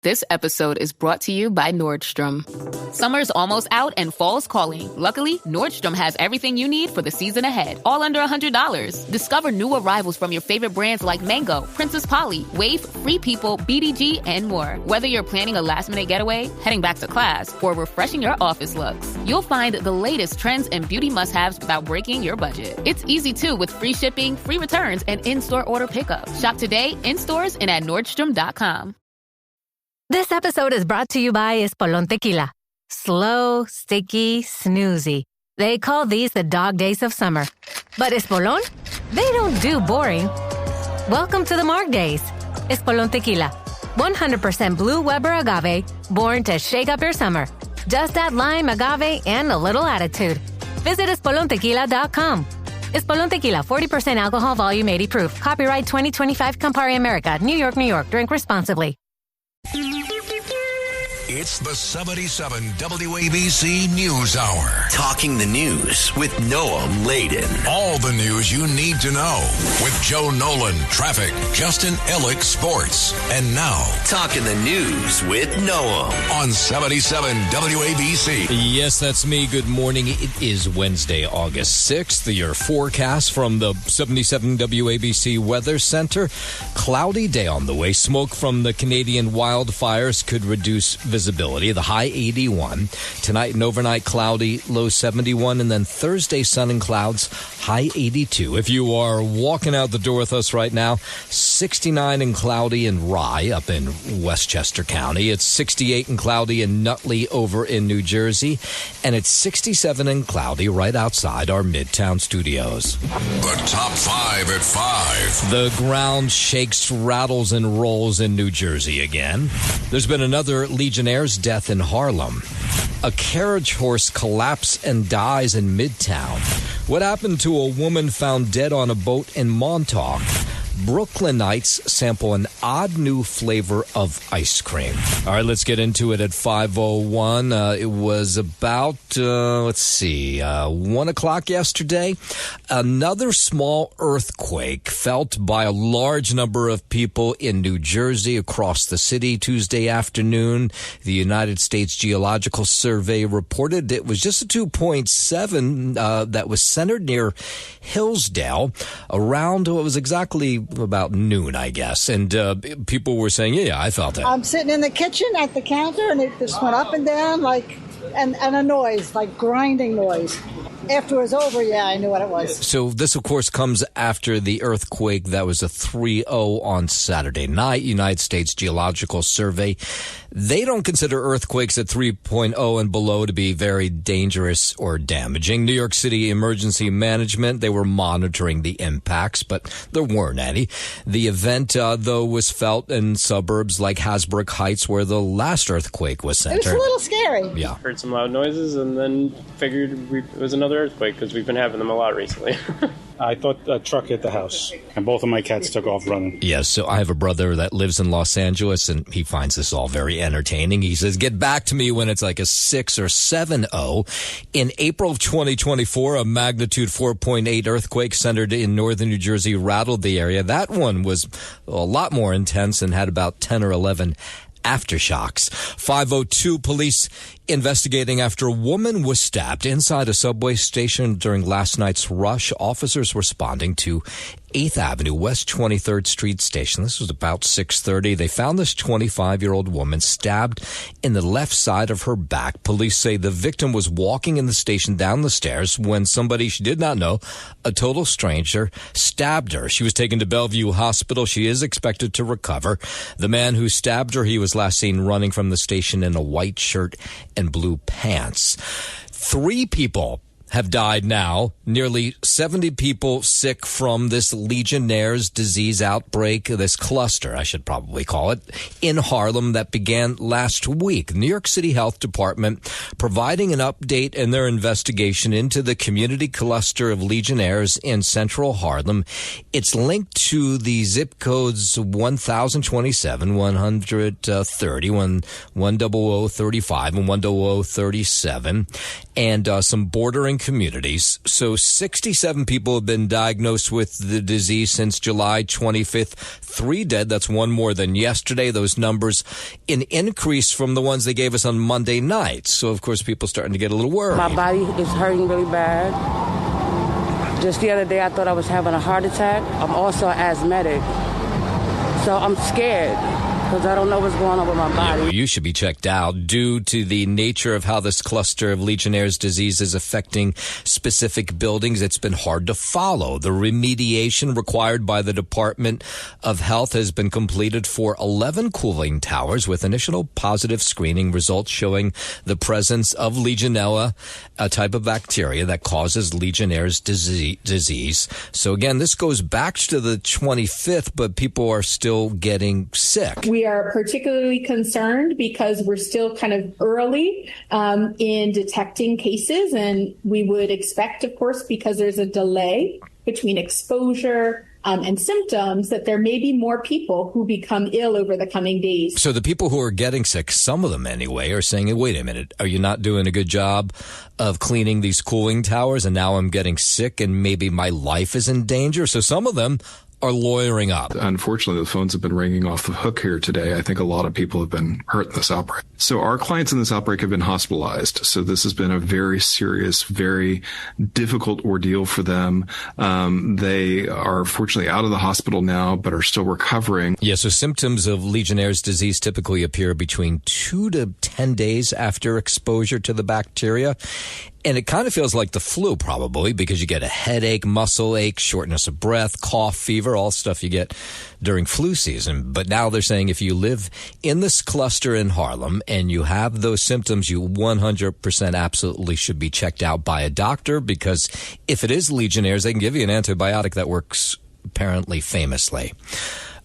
This episode is brought to you by Nordstrom. Summer's almost out and fall's calling. Luckily, Nordstrom has everything you need for the season ahead, all under $100. Discover new arrivals from your favorite brands like Mango, Princess Polly, Wave, Free People, BDG, and more. Whether you're planning a last-minute getaway, heading back to class, or refreshing your office looks, you'll find the latest trends and beauty must-haves without breaking your budget. It's easy, too, with free shipping, free returns, and in-store order pickup. Shop today, in stores, and at Nordstrom.com. This episode is brought to you by Espolón Tequila. Slow, sticky, snoozy. They call these the dog days of summer. But Espolón? They don't do boring. Welcome to the Marg Days. Espolón Tequila. 100% blue Weber agave, born to shake up your summer. Just add lime, agave, and a little attitude. Visit EspolónTequila.com. Espolón Tequila, 40% alcohol, volume 80 proof. Copyright 2025 Campari America, New York, New York. Drink responsibly. It's the 77 WABC News Hour. Talking the news with Noam Laden. All the news you need to know with Joe Nolan, traffic, Justin Ellick, sports. And now, Talking the news with Noam on 77 WABC. Yes, that's me. Good morning. It is Wednesday, August 6th. Your forecast from the 77 WABC Weather Center. Cloudy day on the way. Smoke from the Canadian wildfires could reduce visibility. The high 81. Tonight and overnight cloudy, low 71. And then Thursday, sun and clouds, high 82. If you are walking out the door with us right now, 69 and cloudy in Rye up in Westchester County. It's 68 and cloudy in Nutley over in New Jersey. And it's 67 and cloudy right outside our Midtown studios. The top 5 at 5. The ground shakes, rattles, and rolls in New Jersey again. There's been another Legionnaires death in Harlem. A carriage horse collapses and dies in Midtown. What happened to a woman found dead on a boat in Montauk? Brooklynites sample an odd new flavor of ice cream. All right, let's get into it at 5:01. It was about, 1 o'clock yesterday. Another small earthquake felt by a large number of people in New Jersey across the city Tuesday afternoon. The United States Geological Survey reported it was just a 2.7 that was centered near Hillsdale around what was exactly about noon, I guess. And people were saying, yeah, I felt it. I'm sitting in the kitchen at the counter, and it just went up and down, and a noise, like grinding noise. After it was over, yeah, I knew what it was. So this, of course, comes after the earthquake that was a 3.0 on Saturday night. United States Geological Survey, they don't consider earthquakes at 3.0 and below to be very dangerous or damaging. New York City Emergency Management, they were monitoring the impacts, but there weren't any. The event, though, was felt in suburbs like Hasbrook Heights, where the last earthquake was centered. It was a little scary. Yeah. Heard some loud noises and then figured it was another earthquake because we've been having them a lot recently. I thought a truck hit the house, and both of my cats took off running. Yes, so I have a brother that lives in Los Angeles, and he finds this all very entertaining. He says, get back to me when it's like a 6 or 7.0. In April of 2024, a magnitude 4.8 earthquake centered in northern New Jersey rattled the area. That one was a lot more intense and had about 10 or 11 aftershocks. 5:02, police investigating after a woman was stabbed inside a subway station during last night's rush. Officers responding to 8th Avenue, West 23rd Street station. This was about 6:30. They found this 25-year-old woman stabbed in the left side of her back. Police say the victim was walking in the station down the stairs when somebody she did not know, a total stranger, stabbed her. She was taken to Bellevue Hospital. She is expected to recover. The man who stabbed her, he was last seen running from the station in a white shirt and blue pants. 3 people have died now. Nearly 70 people sick from this Legionnaires disease outbreak, this cluster, I should probably call it, in Harlem that began last week. New York City Health Department providing an update in their investigation into the community cluster of Legionnaires in central Harlem. It's linked to the zip codes 1027, 130, 10035, and 10037, and some bordering communities. So 67 people have been diagnosed with the disease since July 25th. 3 dead. That's one more than yesterday. Those numbers an increase from the ones they gave us on Monday night. So, of course, people starting to get a little worried. My body is hurting really bad. Just the other day, I thought I was having a heart attack. I'm also asthmatic. So I'm scared because I don't know what's going on with my body. Well, you should be checked out due to the nature of how this cluster of Legionnaires' disease is affecting specific buildings. It's been hard to follow. The remediation required by the Department of Health has been completed for 11 cooling towers with initial positive screening results showing the presence of Legionella, a type of bacteria that causes Legionnaire's disease. So again, this goes back to the 25th, but people are still getting sick. We are particularly concerned because we're still kind of early in detecting cases, and we would expect, of course, because there's a delay between exposure and symptoms, that there may be more people who become ill over the coming days. So the people who are getting sick, some of them anyway, are saying, wait a minute, are you not doing a good job of cleaning these cooling towers? And now I'm getting sick and maybe my life is in danger. So some of them are lawyering up. Unfortunately, the phones have been ringing off the hook here today. I think a lot of people have been hurt in this outbreak. So our clients in this outbreak have been hospitalized. So this has been a very serious, very difficult ordeal for them. They are fortunately out of the hospital now, but are still recovering. Yeah, so symptoms of Legionnaire's disease typically appear between 2 to 10 days after exposure to the bacteria. And it kind of feels like the flu, probably, because you get a headache, muscle ache, shortness of breath, cough, fever, all stuff you get during flu season. But now they're saying if you live in this cluster in Harlem and you have those symptoms, you 100% absolutely should be checked out by a doctor, because if it is Legionnaire's, they can give you an antibiotic that works apparently famously.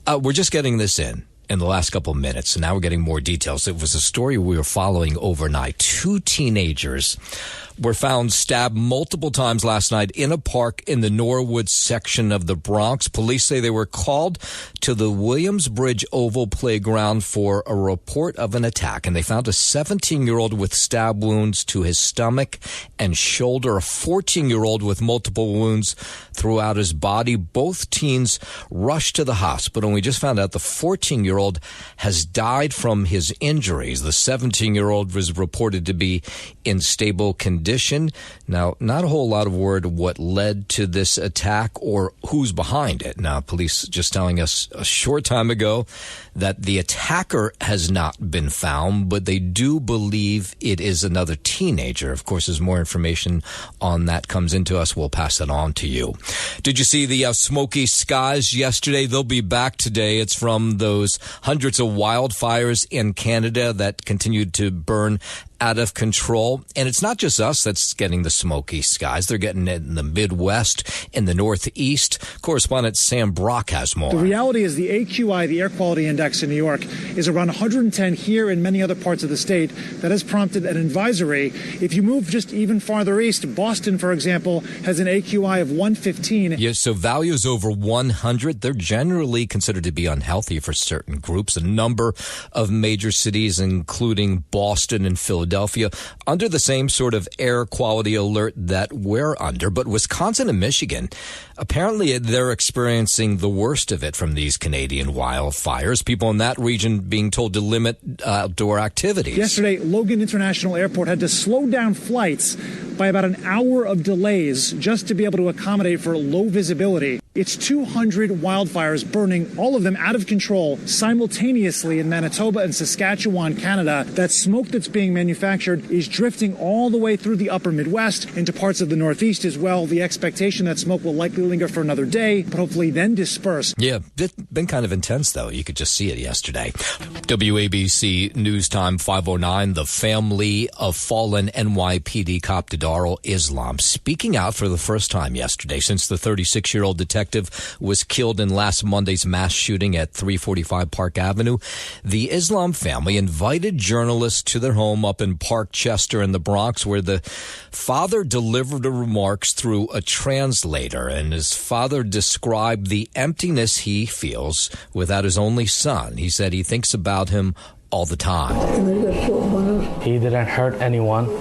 We're just getting this in the last couple of minutes, and now we're getting more details. It was a story we were following overnight. 2 teenagers were found stabbed multiple times last night in a park in the Norwood section of the Bronx. Police say they were called to the Williamsbridge Oval Playground for a report of an attack, and they found a 17-year-old with stab wounds to his stomach and shoulder, a 14-year-old with multiple wounds throughout his body. Both teens rushed to the hospital, and we just found out the 14-year-old has died from his injuries. The 17-year-old was reported to be in stable condition. Now, not a whole lot of word what led to this attack or who's behind it. Now, police just telling us a short time ago that the attacker has not been found, but they do believe it is another teenager. Of course, as more information on that comes into us, we'll pass it on to you. Did you see the smoky skies yesterday? They'll be back today. It's from those hundreds of wildfires in Canada that continued to burn out of control. And it's not just us that's getting the smoky skies. They're getting it in the Midwest, in the Northeast. Correspondent Sam Brock has more. The reality is the AQI, the air quality index in New York, is around 110 here and many other parts of the state. That has prompted an advisory. If you move just even farther east, Boston, for example, has an AQI of 115. Yes, so values over 100, they're generally considered to be unhealthy for certain groups. A number of major cities, including Boston and Philadelphia, under the same sort of air quality alert that we're under. But Wisconsin and Michigan, apparently they're experiencing the worst of it from these Canadian wildfires. People in that region being told to limit outdoor activities. Yesterday, Logan International Airport had to slow down flights by about an hour of delays just to be able to accommodate for low visibility. It's 200 wildfires burning, all of them out of control, simultaneously in Manitoba and Saskatchewan, Canada. That smoke that's being manufactured is drifting all the way through the upper Midwest into parts of the Northeast as well. The expectation that smoke will likely linger for another day, but hopefully then disperse. Yeah, it's been kind of intense, though. You could just see it yesterday. WABC News Time 509, the family of fallen NYPD cop Darul Islam speaking out for the first time yesterday since the 36-year-old detective was killed in last Monday's mass shooting at 345 Park Avenue. The Islam family invited journalists to their home up in Park Chester in the Bronx, where the father delivered the remarks through a translator, and his father described the emptiness he feels without his only son. He said he thinks about him all the time. He didn't hurt anyone.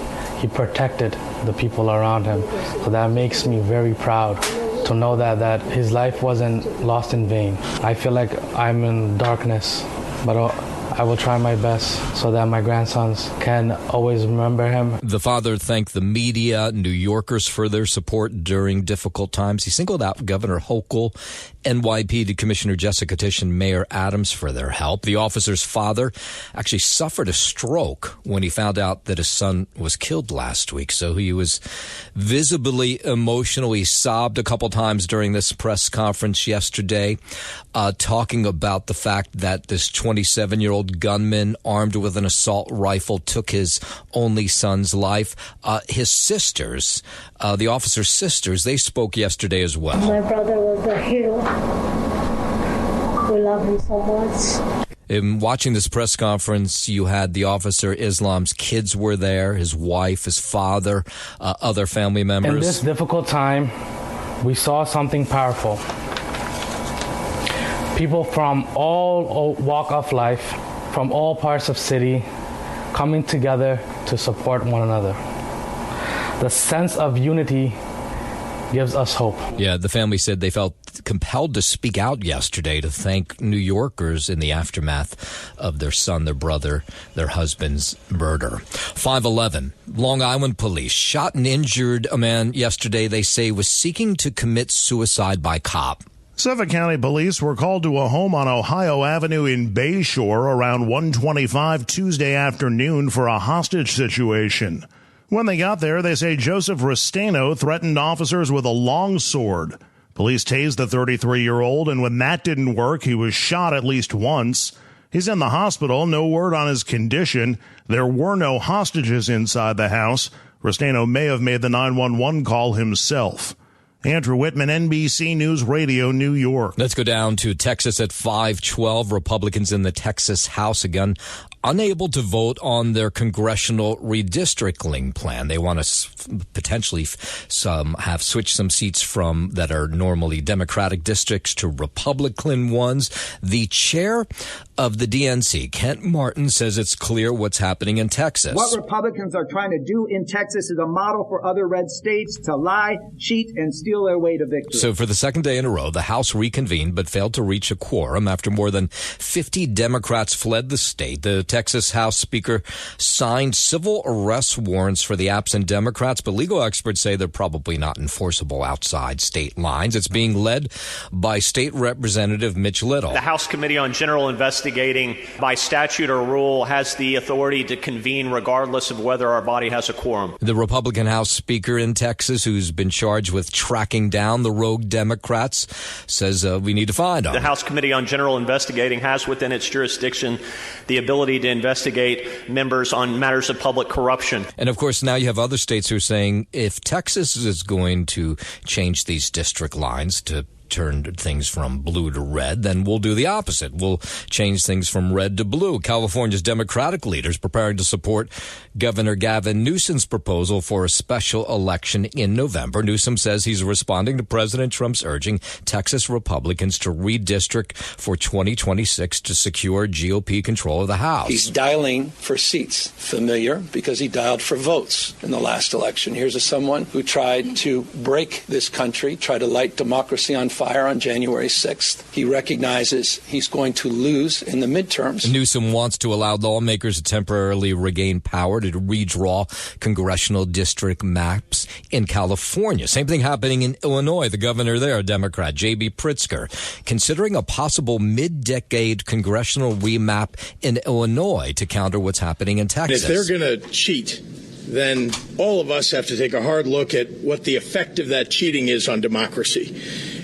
he protected the people around him. So that makes me very proud to know that his life wasn't lost in vain. I feel like I'm in darkness, but I will try my best so that my grandsons can always remember him. The father thanked the media, New Yorkers for their support during difficult times. He singled out Governor Hochul, NYPD Commissioner Jessica Tisch, and Mayor Adams for their help. The officer's father actually suffered a stroke when he found out that his son was killed last week, so he was visibly emotional. He sobbed a couple times during this press conference yesterday, talking about the fact that this 27-year-old gunman armed with an assault rifle took his only son's life. His sisters, the officer's sisters, they spoke yesterday as well. My brother was a hero. We love him so much. In watching this press conference, you had the officer Islam's kids were there, his wife, his father, other family members. In this difficult time, we saw something powerful. People from all walk of life, from all parts of city, coming together to support one another. The sense of unity gives us hope. Yeah, the family said they felt compelled to speak out yesterday to thank New Yorkers in the aftermath of their son, their brother, their husband's murder. 511, Long Island police shot and injured a man yesterday they say was seeking to commit suicide by cop. Suffolk County Police were called to a home on Ohio Avenue in Bayshore around 1:25 Tuesday afternoon for a hostage situation. When they got there, they say Joseph Restaino threatened officers with a long sword. Police tased the 33-year-old, and when that didn't work, he was shot at least once. He's in the hospital, no word on his condition. There were no hostages inside the house. Restaino may have made the 911 call himself. Andrew Whitman, NBC News Radio, New York. Let's go down to Texas at 5:12. Republicans in the Texas House again unable to vote on their congressional redistricting plan. They want to potentially have switched some seats from that are normally Democratic districts to Republican ones. The chair of the DNC, Kent Martin, says it's clear what's happening in Texas. What Republicans are trying to do in Texas is a model for other red states to lie, cheat, and steal their way to victory. So for the second day in a row, the House reconvened but failed to reach a quorum after more than 50 Democrats fled the state. The Texas House Speaker signed civil arrest warrants for the absent Democrats, but legal experts say they're probably not enforceable outside state lines. It's being led by State Representative Mitch Little. The House Committee on General Investigating, by statute or rule, has the authority to convene regardless of whether our body has a quorum. The Republican House Speaker in Texas, who's been charged with tracking down the rogue Democrats, says we need to find them. The House Committee on General Investigating has within its jurisdiction the ability to investigate members on matters of public corruption. And of course, now you have other states who are saying if Texas is going to change these district lines to turn things from blue to red, then we'll do the opposite. We'll change things from red to blue. California's Democratic leaders preparing to support Governor Gavin Newsom's proposal for a special election in November. Newsom says he's responding to President Trump's urging Texas Republicans to redistrict for 2026 to secure GOP control of the House. He's dialing for seats. Familiar because he dialed for votes in the last election. Here's someone who tried to break this country, try to light democracy on fire on January 6th. He recognizes he's going to lose in the midterms. Newsom wants to allow lawmakers to temporarily regain power to redraw congressional district maps in California. Same thing happening in Illinois. The governor there, a Democrat, J.B. Pritzker, considering a possible mid-decade congressional remap in Illinois to counter what's happening in Texas. If they're going to cheat, then all of us have to take a hard look at what the effect of that cheating is on democracy.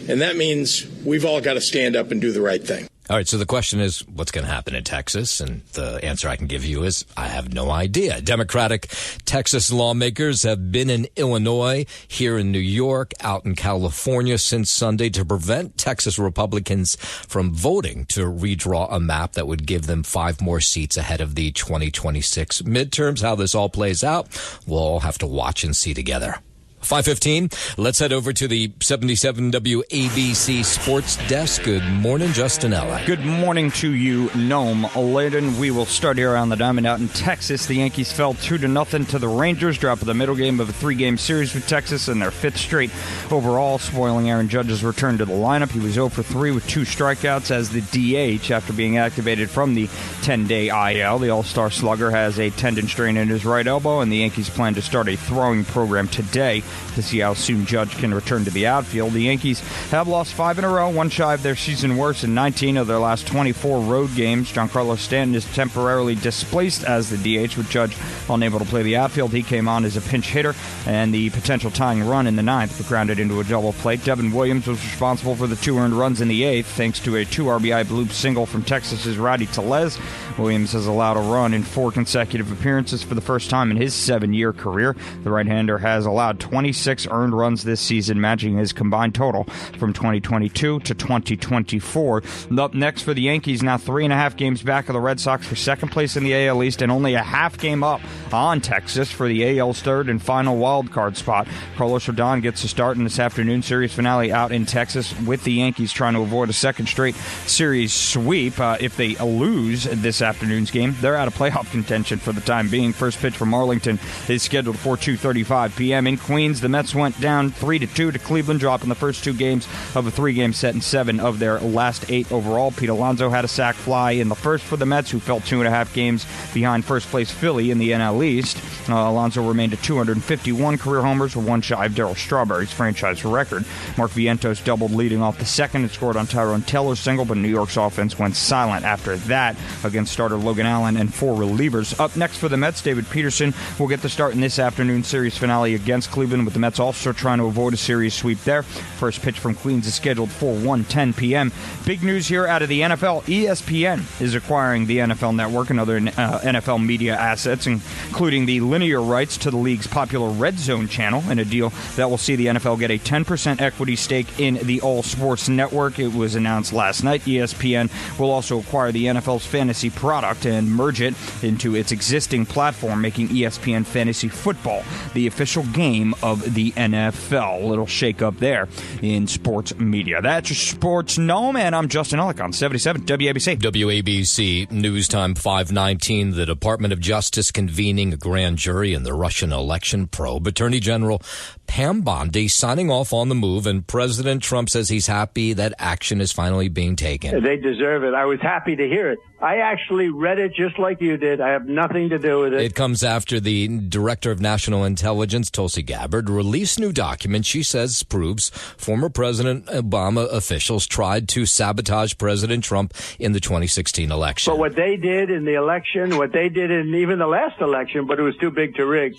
And that means we've all got to stand up and do the right thing. All right, so the question is, what's going to happen in Texas? And the answer I can give you is, I have no idea. Democratic Texas lawmakers have been in Illinois, here in New York, out in California since Sunday to prevent Texas Republicans from voting to redraw a map that would give them 5 more seats ahead of the 2026 midterms. How this all plays out, we'll all have to watch and see together. 5:15. Let's head over to the 77 WABC Sports Desk. Good morning, Justin Ella. Good morning to you, Noam Laden. We will start here on the diamond out in Texas. The Yankees fell 2-0 to the Rangers, dropping the middle game of a 3-game series with Texas and their 5th straight overall, spoiling Aaron Judge's return to the lineup. He was 0 for 3 with 2 strikeouts as the DH after being activated from the 10-day IL. The All-Star slugger has a tendon strain in his right elbow, and the Yankees plan to start a throwing program today to see how soon Judge can return to the outfield. The Yankees have lost 5 in a row, one shy of their season worst in 19 of their last 24 road games. Giancarlo Stanton is temporarily displaced as the DH, with Judge unable to play the outfield. He came on as a pinch hitter, and the potential tying run in the 9th was grounded into a double play. Devin Williams was responsible for the 2 earned runs in the 8th, thanks to a 2 RBI bloop single from Texas's Rowdy Tellez. Williams has allowed a run in 4 consecutive appearances for the first time in his 7-year career. The right-hander has allowed 26 earned runs this season, matching his combined total from 2022 to 2024. Up next for the Yankees, now 3.5 games back of the Red Sox for second place in the AL East, and only a half game up on Texas for the AL's 3rd and final wild card spot. Carlos Rodon gets to start in this afternoon series finale out in Texas, with the Yankees trying to avoid a second straight series sweep. If they lose this afternoon's game, they're out of playoff contention for the time being. First pitch from Arlington is scheduled for 2:35 p.m. in Queens. The Mets went down 3-2 to Cleveland, dropping the first 2 games of a 3-game set in 7 of their last 8 overall. Pete Alonso had a sac fly in the first for the Mets, who fell 2.5 games behind first-place Philly in the NL East. Alonso remained at 251 career homers, or one shy of Darryl Strawberry's franchise record. Mark Vientos doubled leading off the second and scored on Tyrone Taylor's single, but New York's offense went silent after that against starter Logan Allen and 4 relievers. Up next for the Mets, David Peterson will get the start in this afternoon series finale against Cleveland, with the Mets also trying to avoid a series sweep there. First pitch from Queens is scheduled for 1:10 p.m. Big news here out of the NFL. ESPN is acquiring the NFL Network and other NFL media assets, including the linear rights to the league's popular Red Zone channel, in a deal that will see the NFL get a 10% equity stake in the All Sports Network. It was announced last night. ESPN will also acquire the NFL's fantasy product and merge it into its existing platform, making ESPN Fantasy Football the official game of the NFL. A little shake-up there in sports media. That's your Sports Gnome, and I'm Justin Ellick on 77 WABC. WABC News Time 5:19. The Department of Justice convening a grand jury in the Russian election probe. Attorney General Pam Bondi signing off on the move, and President Trump says he's happy that action is finally being taken. They deserve it. I was happy to hear it. I actually read it just like you did. I have nothing to do with it. It comes after the Director of National Intelligence, Tulsi Gabbard, released new documents she says proves former President Obama officials tried to sabotage President Trump in the 2016 election. But what they did in the election, what they did in even the last election, but it was too big to rig.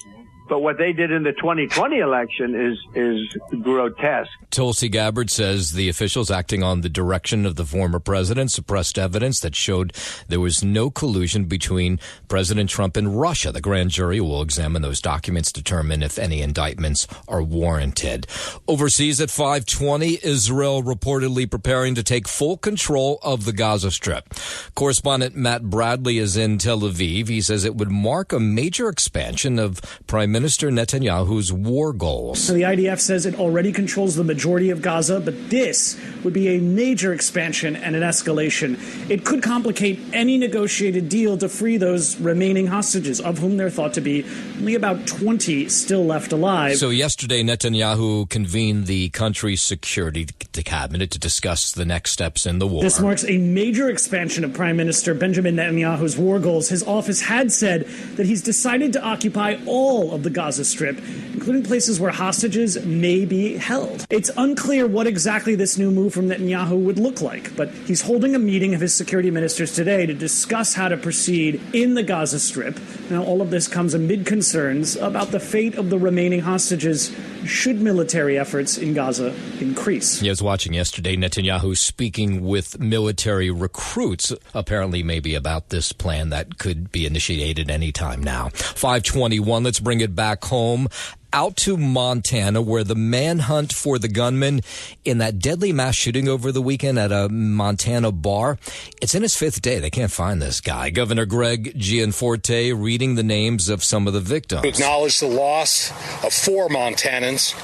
But what they did in the 2020 election is grotesque. Tulsi Gabbard says the officials acting on the direction of the former president suppressed evidence that showed there was no collusion between President Trump and Russia. The grand jury will examine those documents, determine if any indictments are warranted. Overseas at 5:20, Israel reportedly preparing to take full control of the Gaza Strip. Correspondent Matt Bradley is in Tel Aviv. He says it would mark a major expansion of Prime Minister Netanyahu's war goals. So the IDF says it already controls the majority of Gaza, but this would be a major expansion and an escalation. It could complicate any negotiated deal to free those remaining hostages, of whom they're thought to be only about 20 still left alive. So yesterday, Netanyahu convened the country's security cabinet to discuss the next steps in the war. This marks a major expansion of Prime Minister Benjamin Netanyahu's war goals. His office had said that he's decided to occupy all of the Gaza Strip, including places where hostages may be held. It's unclear what exactly this new move from Netanyahu would look like, but he's holding a meeting of his security ministers today to discuss how to proceed in the Gaza Strip. Now, all of this comes amid concerns about the fate of the remaining hostages should military efforts in Gaza increase. I was watching yesterday Netanyahu speaking with military recruits, apparently maybe about this plan that could be initiated any time now. 5:21, let's bring it back home. out to Montana, where the manhunt for the gunman in that deadly mass shooting over the weekend at a Montana bar, it's in its 5th day. They can't find this guy. Governor Greg Gianforte reading the names of some of the victims. To acknowledge the loss of 4 Montanans,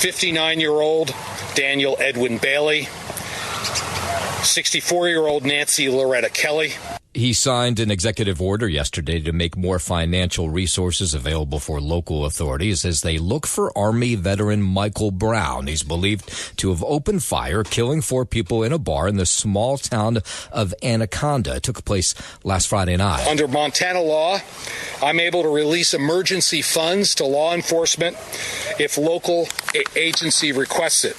59-year-old Daniel Edwin Bailey, 64-year-old Nancy Loretta Kelly. He signed an executive order yesterday to make more financial resources available for local authorities as they look for Army veteran Michael Brown. He's believed to have opened fire, killing 4 people in a bar in the small town of Anaconda. It took place last Friday night. Under Montana law, I'm able to release emergency funds to law enforcement if local agency requests it.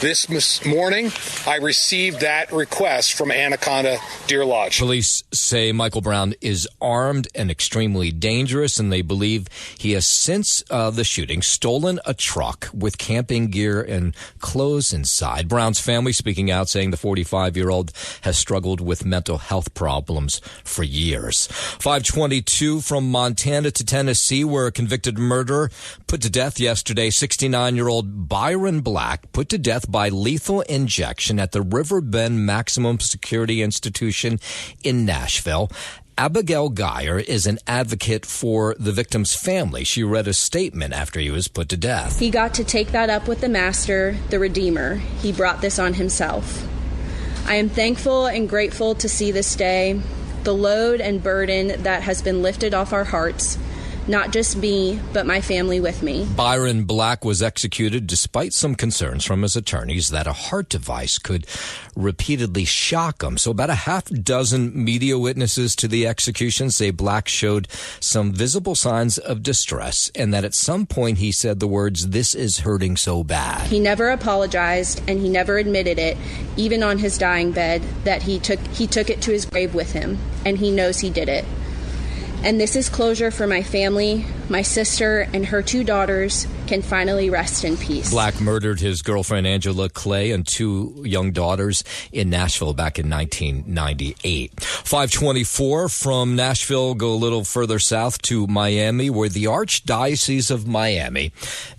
This morning, I received that request from Anaconda Deer Lodge. Police say Michael Brown is armed and extremely dangerous, and they believe he has, since the shooting, stolen a truck with camping gear and clothes inside. Brown's family speaking out, saying the 45-year-old has struggled with mental health problems for years. 522 from Montana to Tennessee, where a convicted murderer put to death yesterday, 69-year-old Byron Black, put to death by lethal injection at the Riverbend Maximum Security Institution in Nashville. Abigail Geyer is an advocate for the victim's family. She read a statement after he was put to death. He got to take that up with the Master, the Redeemer. He brought this on himself. I am thankful and grateful to see this day, the load and burden that has been lifted off our hearts. Not just me, but my family with me. Byron Black was executed despite some concerns from his attorneys that a heart device could repeatedly shock him. So about a half dozen media witnesses to the execution say Black showed some visible signs of distress and that at some point he said the words, "This is hurting so bad." He never apologized and he never admitted it, even on his dying bed, that he took it to his grave with him, and he knows he did it. And this is closure for my family. My sister and her 2 daughters can finally rest in peace. Black murdered his girlfriend Angela Clay and 2 young daughters in Nashville back in 1998. 524 from Nashville, go a little further south to Miami, where the Archdiocese of Miami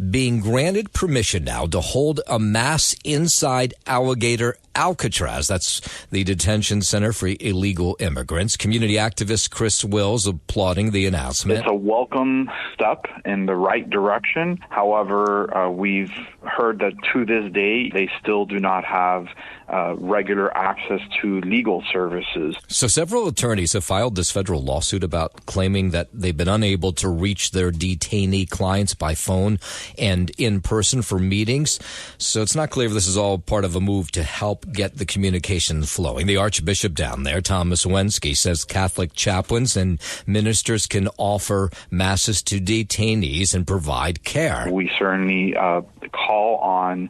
being granted permission now to hold a mass inside Alligator Alcatraz. That's the detention center for illegal immigrants. Community activist Chris Wills applauding the announcement. It's a welcome step in the right direction. However, we've heard that to this day, they still do not have regular access to legal services. So several attorneys have filed this federal lawsuit about claiming that they've been unable to reach their detainee clients by phone and in person for meetings. So it's not clear if this is all part of a move to help get the communication flowing. The Archbishop down there, Thomas Wensky, says Catholic chaplains and ministers can offer masses to detainees and provide care. We certainly call on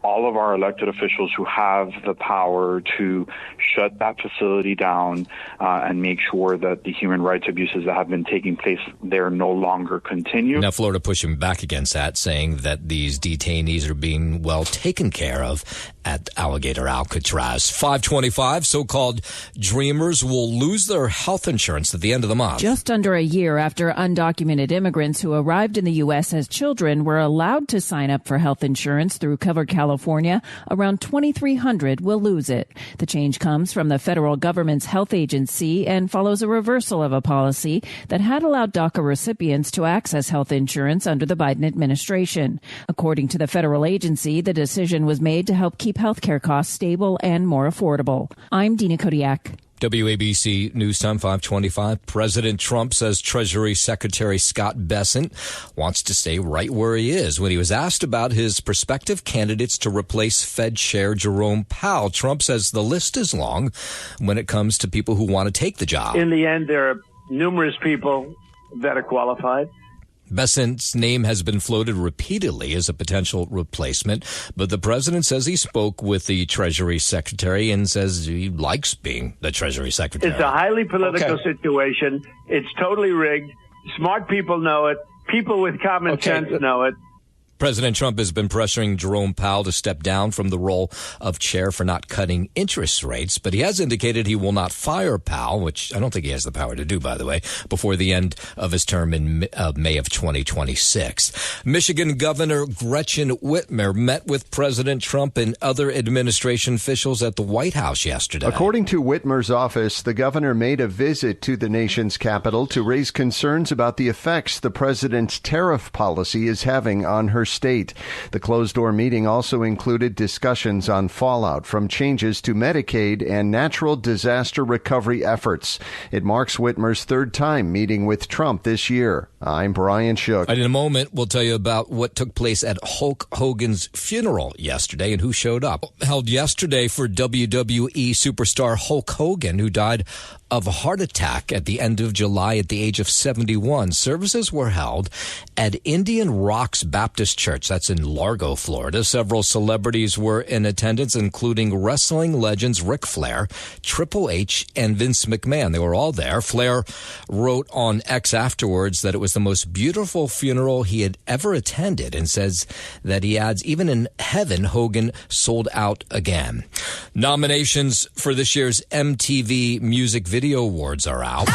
all of our elected officials who have the power to shut that facility down and make sure that the human rights abuses that have been taking place there no longer continue. Now, Florida pushing back against that, saying that these detainees are being well taken care of at Alligator Alcatraz. 525, so-called dreamers will lose their health insurance at the end of the month. Just under a year after undocumented immigrants who arrived in the U.S. as children were allowed to sign up for health insurance through Cover California, around 2,300 will lose it. The change comes from the federal government's health agency and follows a reversal of a policy that had allowed DACA recipients to access health insurance under the Biden administration. According to the federal agency, the decision was made to help keep healthcare costs stable and more affordable. I'm Dina Kodiak. WABC News Time 525. President Trump says Treasury Secretary Scott Bessent wants to stay right where he is. When he was asked about his prospective candidates to replace Fed Chair Jerome Powell, Trump says the list is long when it comes to people who want to take the job. In the end, there are numerous people that are qualified. Bessent's name has been floated repeatedly as a potential replacement, but the president says he spoke with the Treasury Secretary and says he likes being the Treasury Secretary. It's a highly political situation. It's totally rigged. Smart people know it. People with common sense know it. President Trump has been pressuring Jerome Powell to step down from the role of chair for not cutting interest rates, but he has indicated he will not fire Powell, which I don't think he has the power to do, by the way, before the end of his term in May of 2026. Michigan Governor Gretchen Whitmer met with President Trump and other administration officials at the White House yesterday. According to Whitmer's office, the governor made a visit to the nation's capital to raise concerns about the effects the president's tariff policy is having on her state. The closed-door meeting also included discussions on fallout from changes to Medicaid and natural disaster recovery efforts. It marks Whitmer's third time meeting with Trump this year. I'm Brian Shook. In a moment, we'll tell you about what took place at Hulk Hogan's funeral yesterday and who showed up. Held yesterday for WWE superstar Hulk Hogan, who died of a heart attack at the end of July at the age of 71. Services were held at Indian Rocks Baptist Church. That's in Largo, Florida. Several celebrities were in attendance, including wrestling legends Ric Flair, Triple H, and Vince McMahon. They were all there. Flair wrote on X afterwards that it was the most beautiful funeral he had ever attended, and says that he adds, even in heaven, Hogan sold out again. Nominations for this year's MTV Music Video Awards are out.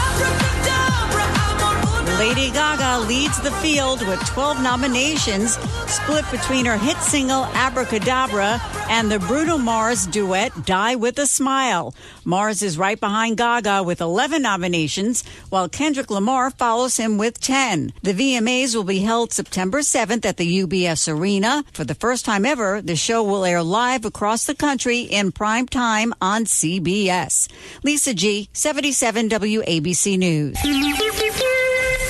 Lady Gaga leads the field with 12 nominations, split between her hit single Abracadabra and the Bruno Mars duet Die With a Smile. Mars is right behind Gaga with 11 nominations, while Kendrick Lamar follows him with 10. The VMAs will be held September 7th at the UBS Arena. For the first time ever, the show will air live across the country in prime time on CBS. Lisa G., 77 WABC News.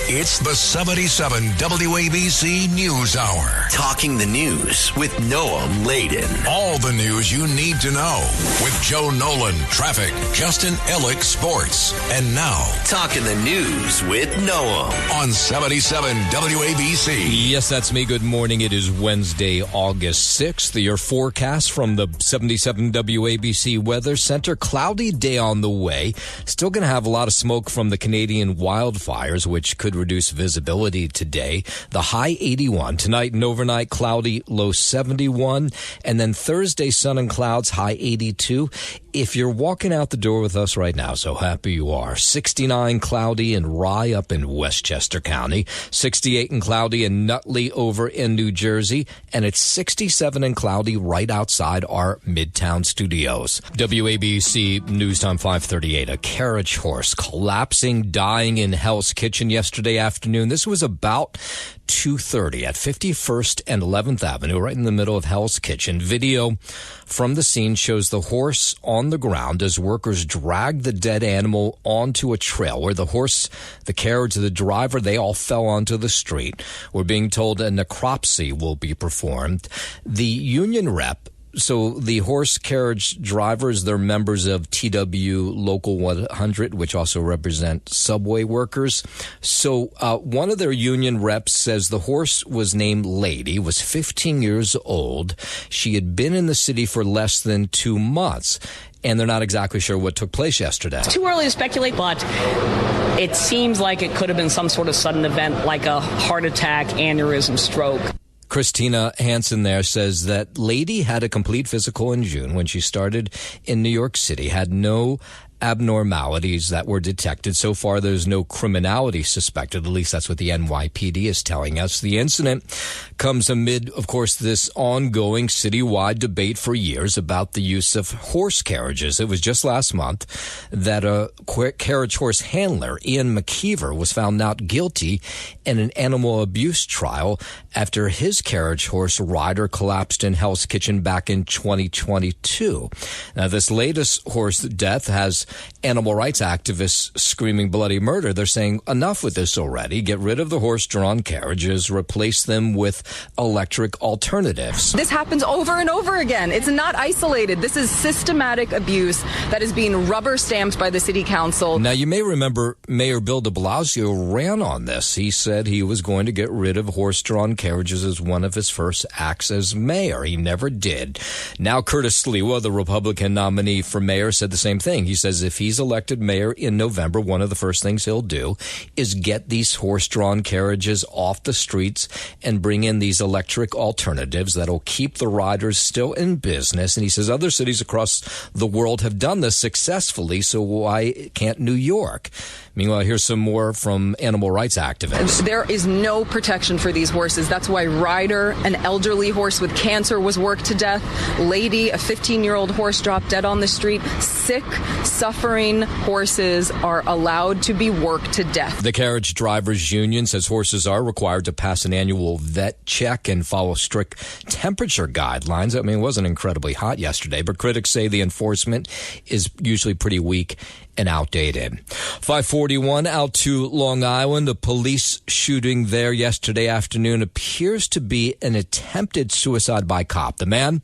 It's the 77 WABC News Hour. Talking the news with Noam Laden. All the news you need to know with Joe Nolan, traffic, Justin Ellick, sports. And now, Talking the news with Noam on 77 WABC. Yes, that's me. Good morning. It is Wednesday, August 6th. Your forecast from the 77 WABC Weather Center. Cloudy day on the way. Still going to have a lot of smoke from the Canadian wildfires, which could reduce visibility today. The high 81. Tonight and overnight, cloudy, low 71. And then Thursday, sun and clouds, high 82. If you're walking out the door with us right now, so happy you are. 69 cloudy in Rye up in Westchester County. 68 and cloudy in Nutley over in New Jersey. And it's 67 and cloudy right outside our Midtown studios. WABC News Time 538. A carriage horse collapsing, dying in Hell's Kitchen yesterday afternoon. This was about 2:30 at 51st and 11th Avenue, right in the middle of Hell's Kitchen. Video from the scene shows the horse on the ground as workers drag the dead animal onto a trail where the horse, the carriage, the driver, they all fell onto the street. We're being told a necropsy will be performed. The union rep, so the horse carriage drivers, they're members of TW Local 100, which also represent subway workers. So one of their union reps says the horse was named Lady, was 15 years old. She had been in the city for less than 2 months. And they're not exactly sure what took place yesterday. It's too early to speculate, but it seems like it could have been some sort of sudden event like a heart attack, aneurysm, stroke. Christina Hansen there says that Lady had a complete physical in June when she started in New York City, had no abnormalities that were detected. So far, there's no criminality suspected. At least that's what the NYPD is telling us. The incident comes amid, of course, this ongoing citywide debate for years about the use of horse carriages. It was just last month that a carriage horse handler, Ian McKeever, was found not guilty in an animal abuse trial after his carriage horse rider collapsed in Hell's Kitchen back in 2022. Now, this latest horse death has animal rights activists screaming bloody murder. They're saying enough with this already. Get rid of the horse-drawn carriages, replace them with electric alternatives. This happens over and over again. It's not isolated. This is systematic abuse that is being rubber stamped by the city council. Now, you may remember Mayor Bill de Blasio ran on this. He said he was going to get rid of horse-drawn carriages as one of his first acts as mayor. He never did. Now, Curtis Sliwa, the Republican nominee for mayor, said the same thing. He says if he's he's elected mayor in November, one of the first things he'll do is get these horse-drawn carriages off the streets and bring in these electric alternatives that'll keep the riders still in business. And he says other cities across the world have done this successfully, so why can't New York? Meanwhile, here's some more from animal rights activists. There is no protection for these horses. That's why Ryder, an elderly horse with cancer, was worked to death. Lady, a 15-year-old horse, dropped dead on the street. Sick, suffering horses are allowed to be worked to death. The Carriage Drivers Union says horses are required to pass an annual vet check and follow strict temperature guidelines. I mean, it wasn't incredibly hot yesterday, but critics say the enforcement is usually pretty weak and outdated. 541 out to Long Island. The police shooting there yesterday afternoon appears to be an attempted suicide by cop. The man,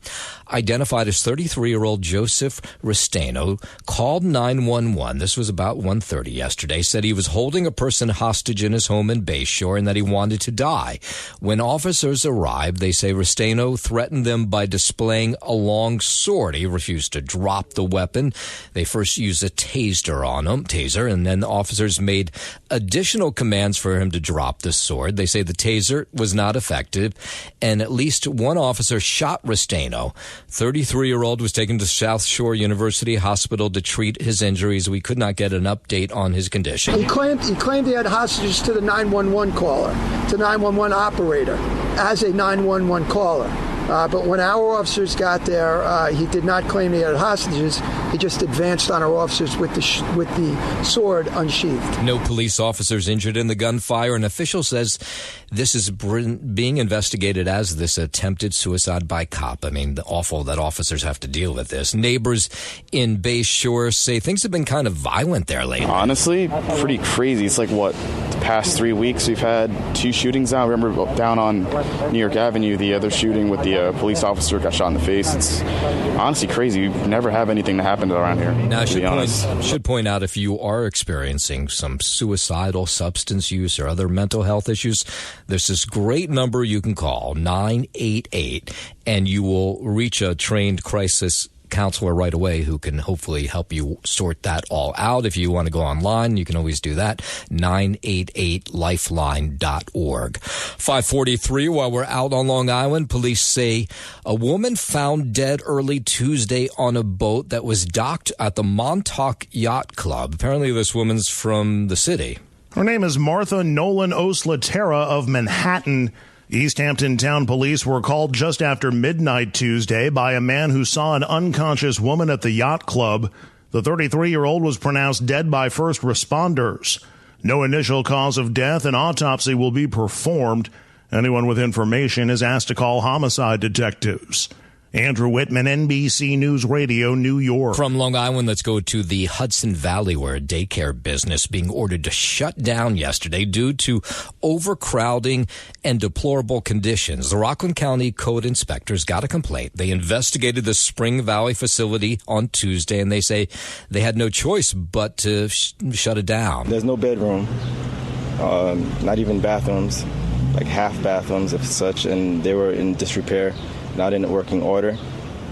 identified as 33-year-old Joseph Restaino, called 911. This was about 1:30 yesterday. Said he was holding a person hostage in his home in Bayshore and that he wanted to die. When officers arrived, they say Restaino threatened them by displaying a long sword. He refused to drop the weapon. They first used a taser on him, and then the officers made additional commands for him to drop the sword. They say the taser was not effective, and at least one officer shot Restaino. 33-year-old was taken to South Shore University Hospital to treat his injuries. We could not get an update on his condition. He claimed he had hostages to the 911 caller, to 911 operator, as a 911 caller. But when our officers got there, he did not claim he had hostages. He just advanced on our officers with the sword unsheathed. No police officers injured in the gunfire. An official says this is being investigated as this attempted suicide by cop. I mean, awful that officers have to deal with this. Neighbors in Bayshore say things have been kind of violent there lately. Honestly, pretty crazy. It's like, the past 3 weeks we've had 2 shootings now. I remember down on New York Avenue, the other shooting with the police officer got shot in the face. It's honestly crazy. We never have anything that happened around here. Now, I should point out, if you are experiencing some suicidal, substance use, or other mental health issues, there's this great number you can call, 988, and you will reach a trained crisis counselor right away who can hopefully help you sort that all out. If you want to go online, you can always do that. 988lifeline.org. 543, while we're out on Long Island, police say a woman found dead early Tuesday on a boat that was docked at the Montauk Yacht Club. Apparently this woman's from the city. Her name is Martha Nolan Oslatera of Manhattan. East Hampton Town Police were called just after midnight Tuesday by a man who saw an unconscious woman at the yacht club. The 33-year-old was pronounced dead by first responders. No initial cause of death. An autopsy will be performed. Anyone with information is asked to call homicide detectives. Andrew Whitman, NBC News Radio, New York. From Long Island, let's go to the Hudson Valley, where a daycare business being ordered to shut down yesterday due to overcrowding and deplorable conditions. The Rockland County Code inspectors got a complaint. They investigated the Spring Valley facility on Tuesday, and they say they had no choice but to shut it down. There's no bedroom, not even bathrooms, like half bathrooms if such, and they were in disrepair. Not in working order,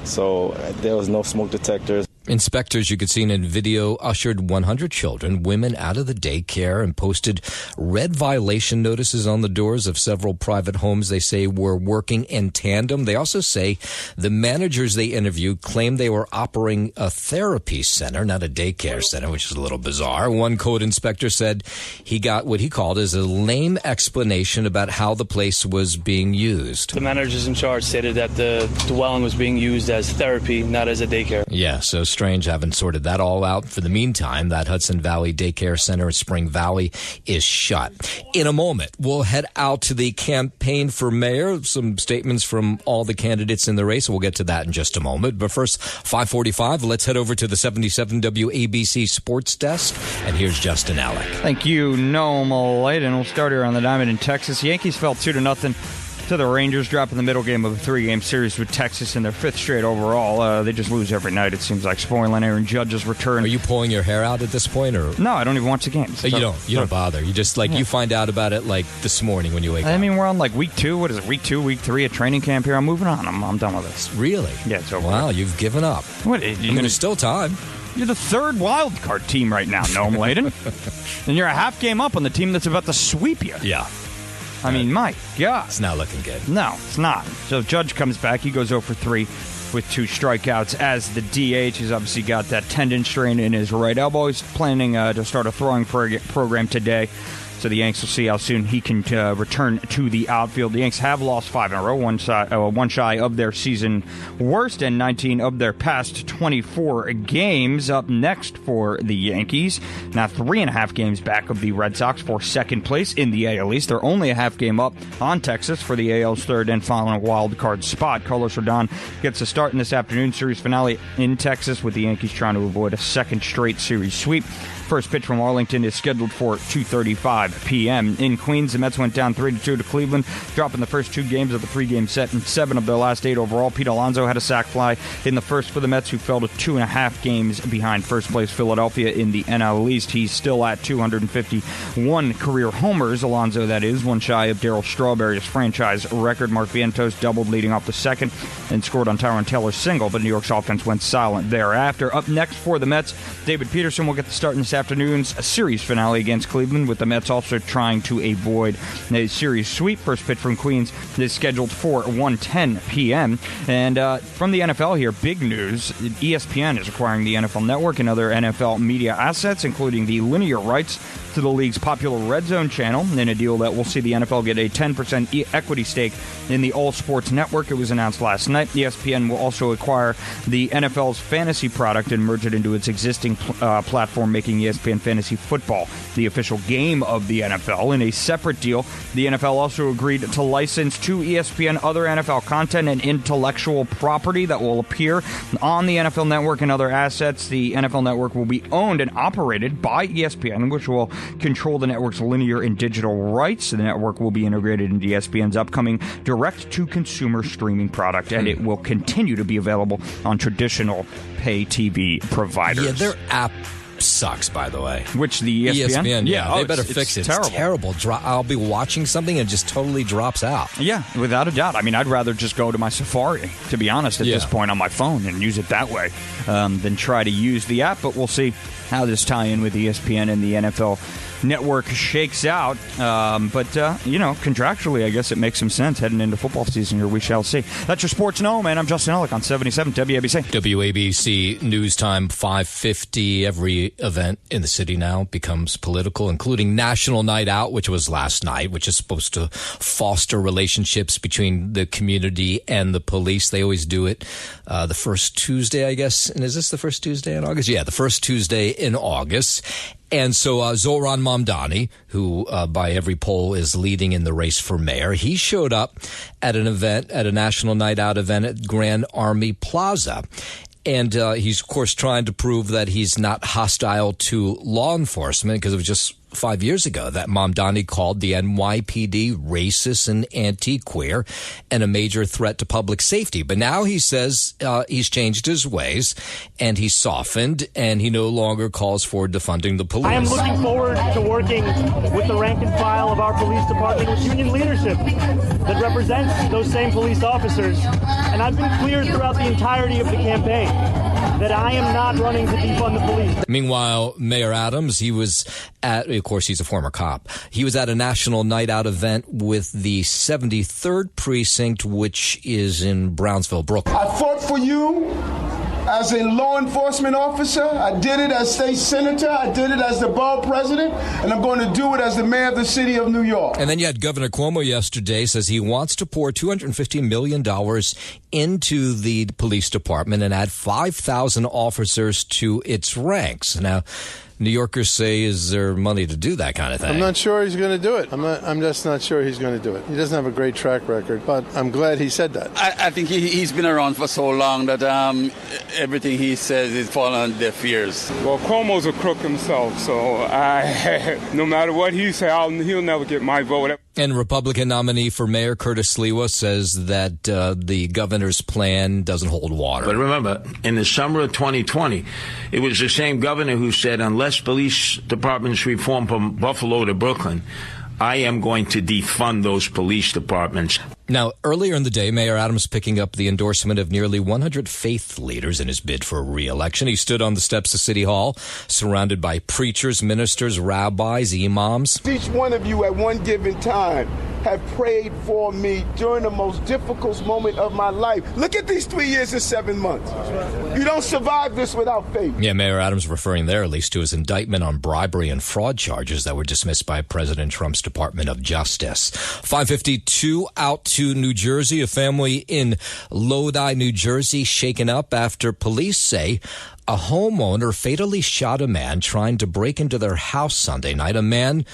so there was no smoke detectors. Inspectors, you could see in video, ushered 100 children, women out of the daycare and posted red violation notices on the doors of several private homes they say were working in tandem. They also say the managers they interviewed claimed they were operating a therapy center, not a daycare center, which is a little bizarre. One code inspector said he got what he called as a lame explanation about how the place was being used. The managers in charge stated that the dwelling was being used as therapy, not as a daycare. Yeah, so strange, haven't sorted that all out. For the meantime, that Hudson Valley Daycare Center in Spring Valley is shut. In a moment, we'll head out to the campaign for mayor. Some statements from all the candidates in the race. We'll get to that in just a moment. But first, 5:45, let's head over to the 77 WABC Sports Desk. And here's Justin Alec. Thank you, Noam Layden. We'll start here on the diamond in Texas. Yankees fell 2-0 to the Rangers, dropping the middle game of a 3-game series with Texas in their 5th straight overall. They just lose every night, it seems like. Spoiling Aaron Judge's return. Are you pulling your hair out at this point? Or no, I don't even watch the games. You don't bother. You just, you find out about it, this morning when you wake up. I mean, we're on, week 2. What is it, week 2, week 3 of training camp here? I'm moving on. I'm done with this. Really? Yeah, it's over. Wow, you've given up. What? There's still time. You're the third wild card team right now, Noam Layden. And you're a half game up on the team that's about to sweep you. Yeah. I mean, my God. It's not looking good. No, it's not. So Judge comes back. He goes 0 for 3 with 2 strikeouts as the DH. He's obviously got that tendon strain in his right elbow. He's planning to start a throwing program today. So the Yanks will see how soon he can return to the outfield. The Yanks have lost 5 in a row, one shy of their season worst, and 19 of their past 24 games. Up next for the Yankees, now 3.5 games back of the Red Sox for second place in the AL East. They're only a half game up on Texas for the AL's third and final wild card spot. Carlos Rodon gets a start in this afternoon series finale in Texas, with the Yankees trying to avoid a second straight series sweep. First pitch from Arlington is scheduled for 2:35 p.m. In Queens, the Mets went down 3-2 to Cleveland, dropping the first 2 games of the 3-game set and 7 of their last 8 overall. Pete Alonso had a sac fly in the first for the Mets, who fell to 2.5 games behind first place Philadelphia in the NL East. He's still at 251 career homers, Alonso that is, one shy of Darryl Strawberry's franchise record. Mark Vientos doubled leading off the second and scored on Tyrone Taylor's single, but New York's offense went silent thereafter. Up next for the Mets, David Peterson will get the start in this afternoon's series finale against Cleveland, with the Mets also trying to avoid a series sweep. First pitch from Queens is scheduled for 1:10 p.m. And from the NFL here, big news. ESPN is acquiring the NFL Network and other NFL media assets, including the linear rights to the league's popular Red Zone channel, in a deal that will see the NFL get a 10% equity stake in the All Sports Network. It was announced last night. ESPN will also acquire the NFL's fantasy product and merge it into its existing platform, making ESPN Fantasy Football the official game of the NFL. In a separate deal, the NFL also agreed to license to ESPN other NFL content and intellectual property that will appear on the NFL Network and other assets. The NFL Network will be owned and operated by ESPN, which will control the network's linear and digital rights. The network will be integrated into ESPN's upcoming direct-to-consumer streaming product, and it will continue to be available on traditional pay TV providers. Yeah, their app sucks, by the way. Which, the ESPN? Yeah, they better fix it. Terrible. It's terrible. I'll be watching something and it just totally drops out. Yeah, without a doubt. I mean, I'd rather just go to my Safari, to be honest, at this point on my phone and use it that way than try to use the app. But we'll see how this tie-in with ESPN and the NFL Network shakes out. Contractually, I guess it makes some sense heading into football season here. We shall see. That's your Sports Know, man. I'm Justin Ellick on 77 WABC. WABC News Time 5:50. Every event in the city now becomes political, including National Night Out, which was last night, which is supposed to foster relationships between the community and the police. They always do it the first Tuesday, I guess. And is this the first Tuesday in August? Yeah, the first Tuesday in August. And so Zoran Mamdani, who by every poll is leading in the race for mayor, he showed up at an event, at a National Night Out event at Grand Army Plaza. And he's, of course, trying to prove that he's not hostile to law enforcement, because it was just 5 years ago that Mamdani called the NYPD racist and anti-queer and a major threat to public safety. But now he says he's changed his ways and he's softened and he no longer calls for defunding the police. I am looking forward to working with the rank and file of our police department, with union leadership that represents those same police officers. And I've been clear throughout the entirety of the campaign that I am not running to defund the police. Meanwhile, Mayor Adams, he was at, of course, he's a former cop. He was at a National Night Out event with the 73rd Precinct, which is in Brownsville, Brooklyn. I fought for you as a law enforcement officer. I did it as state senator. I did it as the borough president. And I'm going to do it as the mayor of the city of New York. And then you had Governor Cuomo yesterday says he wants to pour $250 million into the police department and add 5,000 officers to its ranks. Now, New Yorkers say, is there money to do that kind of thing? I'm not sure he's going to do it. I'm just not sure he's going to do it. He doesn't have a great track record, but I'm glad he said that. I think he's been around for so long that everything he says is falling on deaf ears. Well, Cuomo's a crook himself, so no matter what he says, he'll never get my vote. And Republican nominee for mayor Curtis Sliwa says that the governor's plan doesn't hold water. But remember, in the summer of 2020, it was the same governor who said unless police departments reform from Buffalo to Brooklyn, I am going to defund those police departments. Now, earlier in the day, Mayor Adams picking up the endorsement of nearly 100 faith leaders in his bid for re-election. He stood on the steps of City Hall, surrounded by preachers, ministers, rabbis, imams. Each one of you at one given time have prayed for me during the most difficult moment of my life. Look at these 3 years and 7 months. You don't survive this without faith. Yeah, Mayor Adams referring there at least to his indictment on bribery and fraud charges that were dismissed by President Trump's Department of Justice. 5:52 out to New Jersey. A family in Lodi, New Jersey, shaken up after police say a homeowner fatally shot a man trying to break into their house Sunday night, a man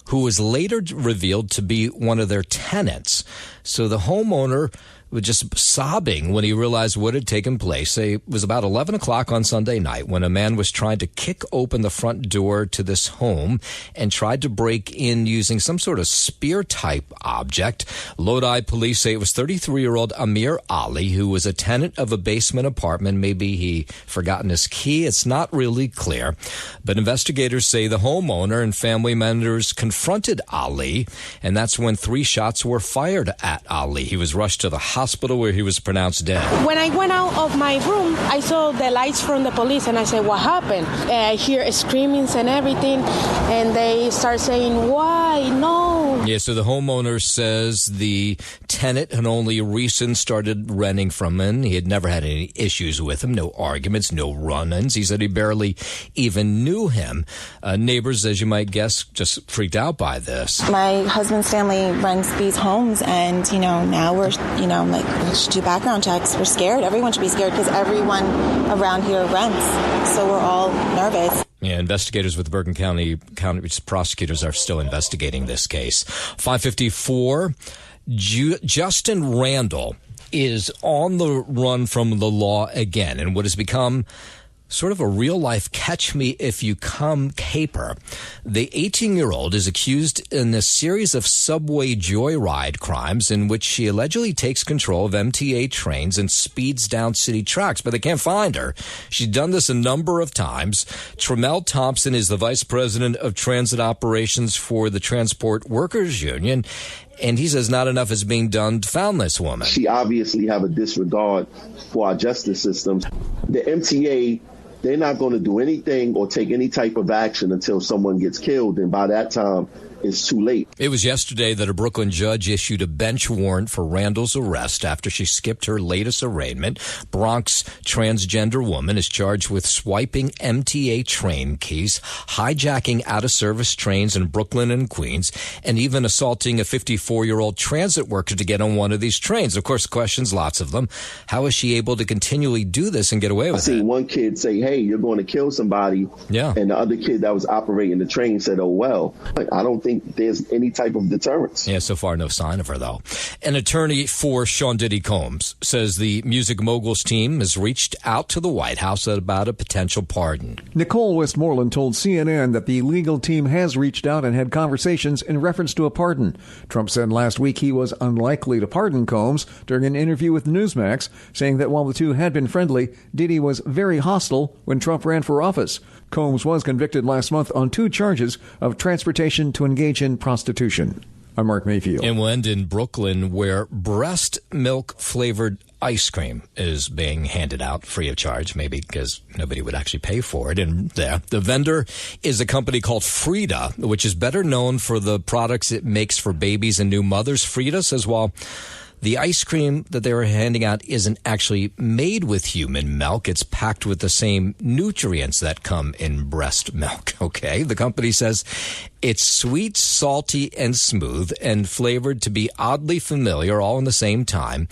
who was later revealed to be one of their tenants. So the homeowner was just sobbing when he realized what had taken place. It was about 11 o'clock on Sunday night when a man was trying to kick open the front door to this home and tried to break in using some sort of spear-type object. Lodi police say it was 33-year-old Amir Ali, who was a tenant of a basement apartment. Maybe he forgotten his key. It's not really clear. But investigators say the homeowner and family members confronted Ali, and that's when 3 shots were fired at Ali. He was rushed to the hospital where he was pronounced dead. When I went out of my room, I saw the lights from the police and I said, what happened? I hear screamings and everything, and they start saying, why? No. Yeah, so the homeowner says the tenant had only recently started renting from him. He had never had any issues with him, no arguments, no run-ins. He said he barely even knew him. Neighbors, as you might guess, just freaked out by this. My husband's family rents these homes, and, now we're, like, we should do background checks. We're scared. Everyone should be scared because everyone around here rents. So we're all nervous. Yeah, investigators with Bergen County prosecutors are still investigating this case. 5:54, Justin Randall is on the run from the law again, and what has become sort of a real-life catch-me-if-you-come caper. The 18-year-old is accused in a series of subway joyride crimes in which she allegedly takes control of MTA trains and speeds down city tracks, but they can't find her. She's done this a number of times. Tremel Thompson is the vice president of transit operations for the Transport Workers Union, and he says not enough is being done to find this woman. She obviously have a disregard for our justice systems. The MTA, they're not going to do anything or take any type of action until someone gets killed. And by that time, it's too late. It was yesterday that a Brooklyn judge issued a bench warrant for Randall's arrest after she skipped her latest arraignment. Bronx transgender woman is charged with swiping MTA train keys, hijacking out-of-service trains in Brooklyn and Queens, and even assaulting a 54-year-old transit worker to get on one of these trains. Of course, questions, lots of them. How is she able to continually do this and get away with it? I seen one kid say, hey, you're going to kill somebody. Yeah. And the other kid that was operating the train said, oh, well. I don't think there's any type of deterrence. Yeah, so far no sign of her, though. An attorney for Sean Diddy Combs says the Music Moguls team has reached out to the White House about a potential pardon. Nicole Westmoreland told CNN that the legal team has reached out and had conversations in reference to a pardon. Trump said last week he was unlikely to pardon Combs during an interview with Newsmax, saying that while the two had been friendly, Diddy was very hostile when Trump ran for office. Combs was convicted last month on 2 charges of transportation to engage in prostitution. I'm Mark Mayfield. And we'll end in Brooklyn, where breast milk flavored ice cream is being handed out free of charge, maybe because nobody would actually pay for it. And the vendor is a company called Frida, which is better known for the products it makes for babies and new mothers. Frida says, well, the ice cream that they were handing out isn't actually made with human milk. It's packed with the same nutrients that come in breast milk. Okay. The company says it's sweet, salty, and smooth and flavored to be oddly familiar all in the same time.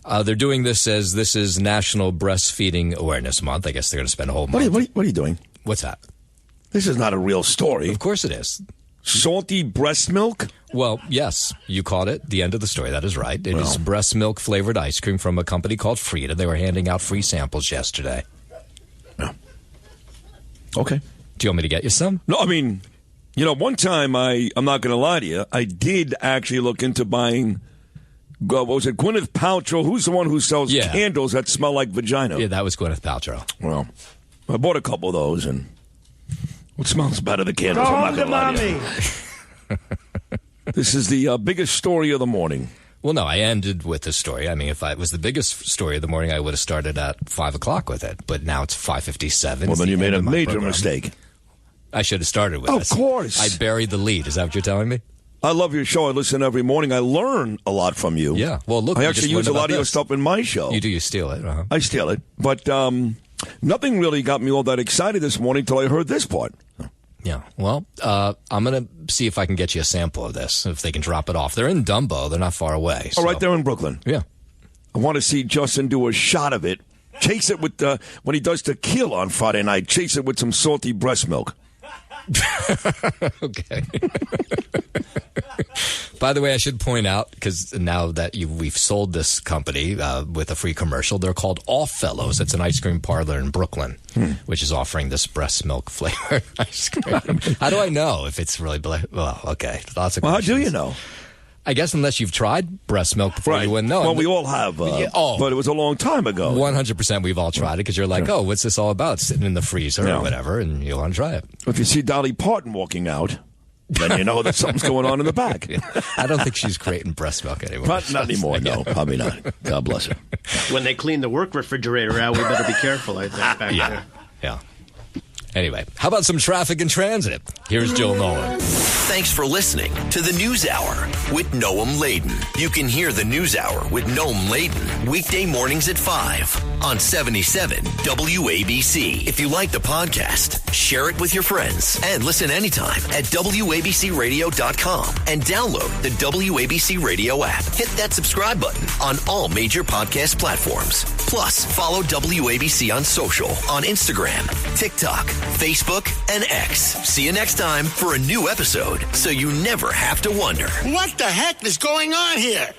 They're doing this as this is National Breastfeeding Awareness Month. I guess they're going to spend a whole month. What are you doing? What's that? This is not a real story. Of course it is. Salty breast milk? Well, yes, you caught it. The end of the story. That is right. It is breast milk flavored ice cream from a company called Frida. They were handing out free samples yesterday. Yeah. Okay. Do you want me to get you some? No, I mean, one time I'm not going to lie to you, I did actually look into buying, what was it, Gwyneth Paltrow? Who's the one who sells candles that smell like vagina? Yeah, that was Gwyneth Paltrow. Well, I bought a couple of those, and what smells better than candles? Go I'm home not to going to lie to you. This is the biggest story of the morning. Well, no, I ended with the story. I mean, if it was the biggest story of the morning, I would have started at 5 o'clock with it. But now it's 5:57. Well, then you made a major mistake. I should have started with this. Of course. I buried the lead. Is that what you're telling me? I love your show. I listen every morning. I learn a lot from you. Yeah. Well, look, I actually use a lot of your stuff in my show. You do. You steal it. Uh-huh. I steal it. But nothing really got me all that excited this morning until I heard this part. Yeah. Well, I'm going to see if I can get you a sample of this, if they can drop it off. They're in Dumbo. They're not far away. So. Oh, right there in Brooklyn. Yeah. I want to see Justin do a shot of it. Chase it with when he does the kill on Friday night, chase it with some salty breast milk. Okay. By the way, I should point out, because now that we've sold this company with a free commercial, they're called Off Fellows. It's an ice cream parlor in Brooklyn, which is offering this breast milk flavored ice cream. How do I know if it's really well? Okay, lots of. Well, how do you know? I guess unless you've tried breast milk before, you wouldn't know. Well, we all have, but it was a long time ago. 100% we've all tried it, because you're like, oh, what's this all about? Sitting in the freezer or whatever, and you want to try it. If you see Dolly Parton walking out, then you know that something's going on in the back. I don't think she's creating breast milk anymore. But not anymore, no. Probably not. God bless her. When they clean the work refrigerator out, we better be careful, I think, back there. Yeah. Anyway, how about some traffic and transit? Here's Jill Nolan. Thanks for listening to the News Hour with Noam Laden. You can hear the News Hour with Noam Laden weekday mornings at 5 on 77 WABC. If you like the podcast, share it with your friends and listen anytime at WABCRadio.com and download the WABC Radio app. Hit that subscribe button on all major podcast platforms. Plus, follow WABC on social on Instagram, TikTok, Facebook, and X. See you next time for a new episode, so you never have to wonder. What the heck is going on here?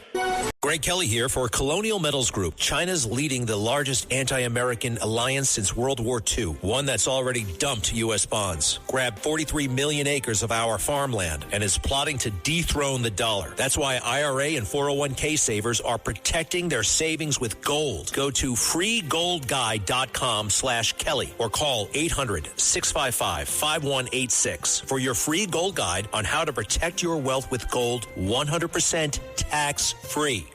Greg Kelly here for Colonial Metals Group, China's leading the largest anti-American alliance since World War II, one that's already dumped U.S. bonds, grabbed 43 million acres of our farmland, and is plotting to dethrone the dollar. That's why IRA and 401k savers are protecting their savings with gold. Go to freegoldguide.com/Kelly or call 800-655-5186 for your free gold guide on how to protect your wealth with gold 100% tax-free.